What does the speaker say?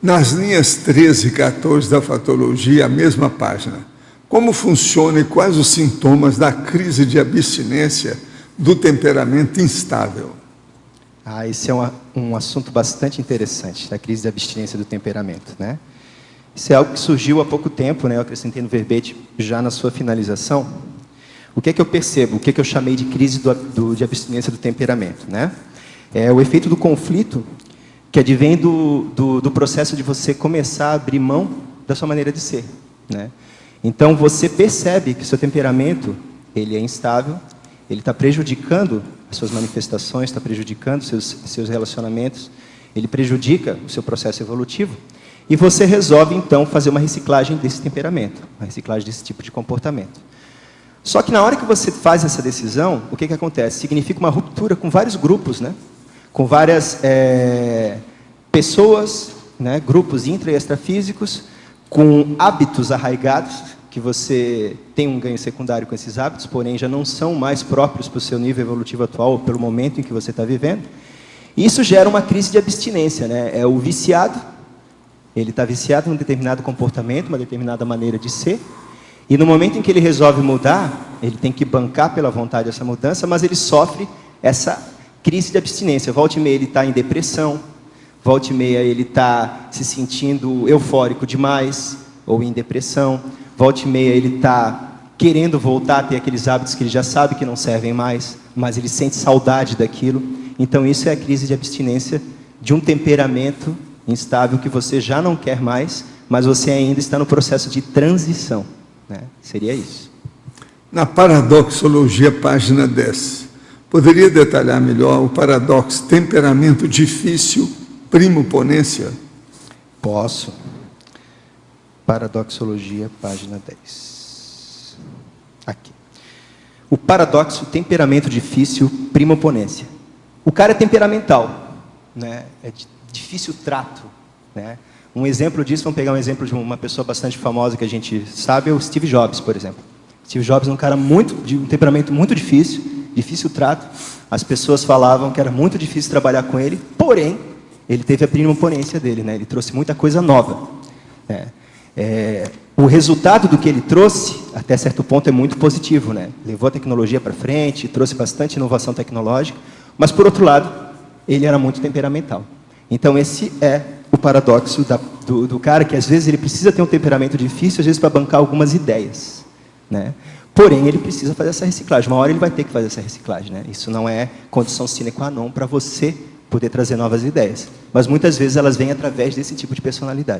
Nas linhas 13 e 14 da fatologia, a mesma página, como funciona e quais os sintomas da crise de abstinência do temperamento instável? Esse é um assunto bastante interessante, da crise de abstinência do temperamento, né? Isso é algo que surgiu há pouco tempo, né? Eu acrescentei no verbete já na sua finalização. O que é que eu percebo? O que é que eu chamei de crise de abstinência do temperamento, né? É o efeito do conflito que advém do processo de você começar a abrir mão da sua maneira de ser, né? Então, você percebe que o seu temperamento, ele é instável, ele está prejudicando as suas manifestações, está prejudicando seus relacionamentos, ele prejudica o seu processo evolutivo, e você resolve, então, fazer uma reciclagem desse temperamento, uma reciclagem desse tipo de comportamento. Só que na hora que você faz essa decisão, o que acontece? Significa uma ruptura com vários grupos, né? Com várias pessoas, né? Grupos intra e extrafísicos, com hábitos arraigados, que você tem um ganho secundário com esses hábitos, porém já não são mais próprios para o seu nível evolutivo atual, ou pelo momento em que você está vivendo. E isso gera uma crise de abstinência, né? É o viciado, ele está viciado em um determinado comportamento, uma determinada maneira de ser, e no momento em que ele resolve mudar, ele tem que bancar pela vontade essa mudança, mas ele sofre essa crise de abstinência. Volta e meia ele está em depressão, volta e meia ele está se sentindo eufórico demais, ou em depressão, volta e meia ele está querendo voltar a ter aqueles hábitos que ele já sabe que não servem mais, mas ele sente saudade daquilo. Então isso é a crise de abstinência de um temperamento instável que você já não quer mais, mas você ainda está no processo de transição, né? Seria isso. Na paradoxologia, página 10, poderia detalhar melhor o paradoxo temperamento difícil, primo-ponência? Posso. Paradoxologia, página 10. Aqui. O paradoxo temperamento difícil, primo-ponência. O cara é temperamental, né? É difícil trato, né? Um exemplo disso, vamos pegar um exemplo de uma pessoa bastante famosa que a gente sabe, é o Steve Jobs, por exemplo. Steve Jobs é um cara de um temperamento muito difícil trato. As pessoas falavam que era muito difícil trabalhar com ele, porém, ele teve a primo-ponência dele, né? Ele trouxe muita coisa nova, né? O resultado do que ele trouxe, até certo ponto, é muito positivo, né? Levou a tecnologia para frente, trouxe bastante inovação tecnológica, mas, por outro lado, ele era muito temperamental. Então, esse é o paradoxo do cara que, às vezes, ele precisa ter um temperamento difícil, às vezes, para bancar algumas ideias, né? Porém, ele precisa fazer essa reciclagem. Uma hora ele vai ter que fazer essa reciclagem, né? Isso não é condição sine qua non para você poder trazer novas ideias. Mas, muitas vezes, elas vêm através desse tipo de personalidade.